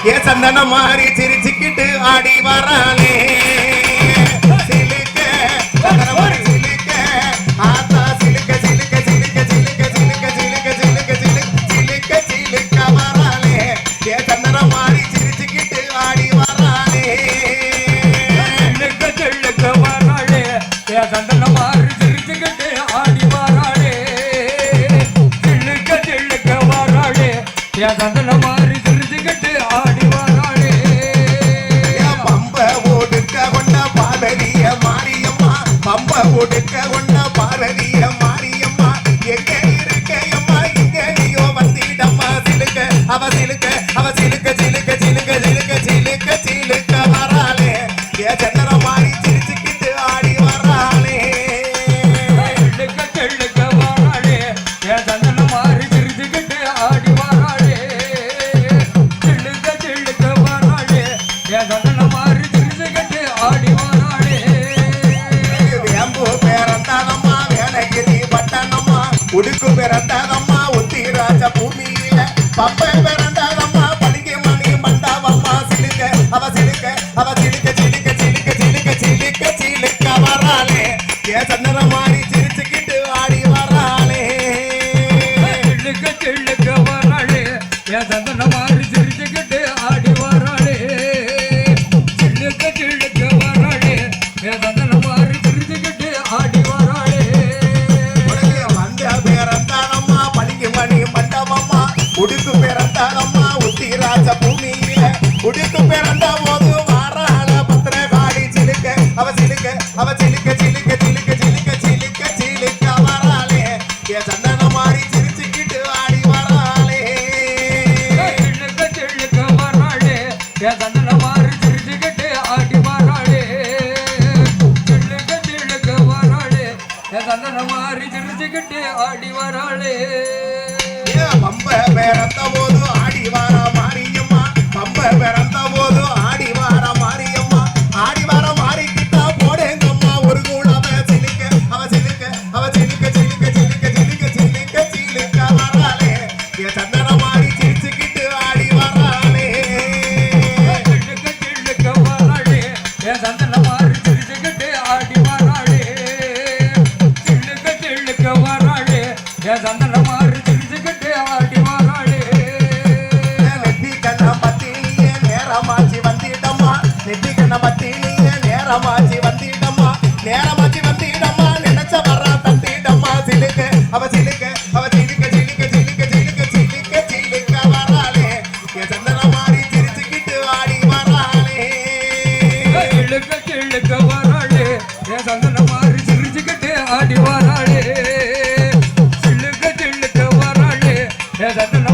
ஏ சந்தன மாறி சிரிச்சுக்கிட்டு ஆடி வராளே சிலுக்க சந்தன மாறி சிலுக்க ஆத்தா சிலுக்க சிலுக்க சிலுக்க சிலுக்க சிலுக்க சிலுக்க சிலுக்க சிலுக்க சிலுக்க வராளே ஏ சந்தன மாறி சிரிச்சுக்கிட்டு ஆடி வராளே சிலுக்க சிலுக்க வராளே ஏ சந்தன மாறி சிரிச்சுக்கிட்டு ஆடி வராளே சிலுக்க சிலுக்க வராளே ஏ சந்தன மாறி சிரிச்சுக்கிட்டு ஆடி வராளே பம்ப ஒடுக்க கொண்ட பார்வதிய மாரியம்மா பம்ப ஒடுக்க கொண்ட பார்வதிய மாரியம்மா எங்க இருக்கையம்மா இங்க நீயோ வந்திடம்மா சிலுக்க அவ சிலுக்க அவ சிலுக்க சிலுக்க சிலுக்க சிலுக்க சிலுக்க சிலுக்க வராளே ஏ சந்திர மாறி சிரிச்சுக்கிட்டு ஆடி வராளே சிலுக்க சிலுக்க வராளே ஏ சந்தன மாறி சிரிச்சுக்கிட்டு ஆடி வராளே சிலுக்க சிலுக்க வராளே ஏ சந்தன மாறி சிரிச்சுக்கிட்டு ஆடி வராளே வேம்பு பேரந்தானம்மா வேலைகிரி பட்டணம்மா உடுக்கு பிறந்ததம்மா உத்திராஜ பூமியில பம்பை பிறந்ததம்மா படுகை மணி மண்டபம்மா சிலுக்க அவ சிலுக்க அவ சிலுக்க சிலுக்க சிலுக்க சிலுக்க சிலுக்க சிலுக்க வராளே ஏ சந்திர மாறி சிரிச்சுக்கிட்டு ஆடி வராளே சிலுக்க சிலுக்க வராளே ஏ சந்தன மாறி சிரிச்சுக்கிட்டு ஆடி வராளே சிலுக்க சிலுக்க வராளே ஏ சந்தன மாறி சிரிச்சுக்கிட்டு ஆடி வராளே வந்த பிறந்தானம்மா படுகை மணி மண்டபம்மா உடுக்கு பிறந்தானம்மா உத்திராஜ பூமியில உடுக்கு பிறந்த போது வாராள பத்திரகாளி சிலுக்க அவ சிலுக்க அவ சிலுக்க சிலுக்க சிலுக்க சிலுக்க சிலுக்க சிலுக்க வராளே ஏ சந்தன மாறி சிரிச்சுக்கிட்டு ஆடி வராளே சிலுக்க சிலுக்க வராளே ஏ சந்தன மாறி சிரிச்சுக்கிட்டு ஆடி வராளே சிலுக்க சிலுக்க வராளே ஏ சந்தன மாறி சிரிச்சுக்கிட்டு ஆடி வராளே ஏ பம்ப பிறந்த போது ஆடி வார மாரியம்மா பம்ப பிறந்த போது ஆடி வார மாரியம்மா ஆடி வார மாறிக்கிட்டா போடேங்கம்மா ஒரு கூடவ சிலுக்க அவ சிலுக்க அவ சிலுக்க சிலுக்க சிலுக்க சிலுக்க சிலுக்க சிலுக்க வராளே ஏ சந்தன மாறி சிரிச்சுக்கிட்டு ஆடி வராளே சிலுக்க சிலுக்க வராளே ஏ சந்தன மாறி சிரிச்சுக்கிட்டு ஆடி வராளே சிலுக்க சிலுக்க வராளே ஏ சந்தன மாறி சிரிச்சுக்கிட்டு ஆடி வராளே நெத்தி கண்ண பத்தினியே நேரமாச்சி வந்திடம்மா நெத்தி கண்ண பத்தினியே நேரமாச்சி வந்திடம்மா நேரமாச்சி வந்திடம்மா நினைச்ச வர தந்திடம்மா சிலுக்க அவ சிலுக்க அவ சிலுக்க சிலுக்க சிலுக்க சிலுக்க சிலுக்க சிலுக்க வராளே ஏ சந்தன மாறி சிரிச்சுக்கிட்டு ஆடி வராளே சிலுக்க சிலுக்க வராளே ஏ சந்தன மாறி சிரிச்சுக்கிட்டு ஆடி வராளே சிலுக்க சிலுக்க வராளே ஏ சந்தன